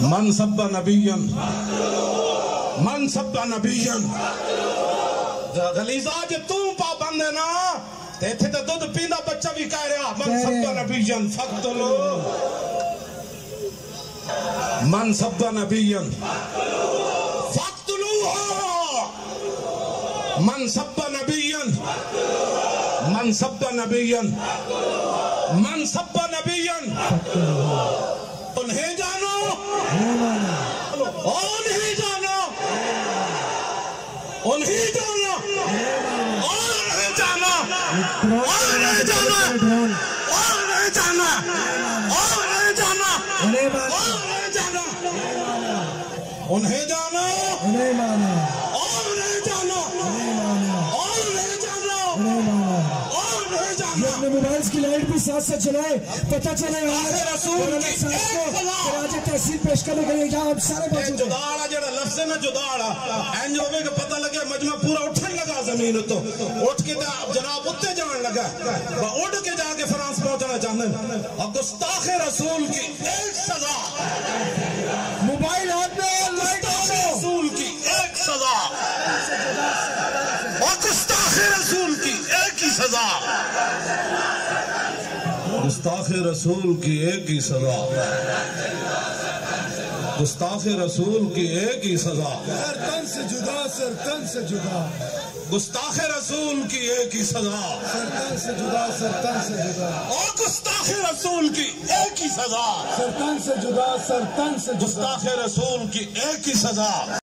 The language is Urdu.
من سب نبیًا من سب نبیًا غلیظہ جے توں پابند ہے نا تے تھے تے دودھ پیندا بچہ بھی کہہ رہا من سب نبیًا فقتلو من سب نبیًا فقتلوہ من سب نبیًا من سب نبیًا من سب نبیًا انہیں جانو انہیں جانو انہیں جانو انہیں جانو انہیں جانو انہیں جانو انہیں جانو انہیں جانو انہیں جانو انہیں مانا اپنے موبائلز کی لائٹ بھی ساتھ سے چلائے پتہ چلے رسول کی تحصیل پیش کرنے کے لیے یہاں اب سارے موجود ہیں جداڑا جڑا لفظ ہے نا جداڑا این جو ہوئے کہ پتہ لگے مجمع پورا اٹھن لگا زمین تو اٹھ کے جناب اتے جان لگا اٹھ کے جا کے فرانس پہنچنا چاہتے ہیں اور گستاخ رسول کی ایک سزا موبائل ہاتھ میں گستاخ رسول کی ایک سزا اور گستاخ رسول کی ایک ہی سزا گستاخ رسول کی ایک ہی سزا گستاخ رسول کی ایک ہی سزا سر تن سے جدا سر تن سے جدا گستاخ رسول کی ایک ہی سزا سر تن سے جدا سر تن سے جدا اور گستاخ رسول کی ایک ہی سزا سر تن سے جدا سر تن سے جدا گستاخ رسول کی ایک ہی سزا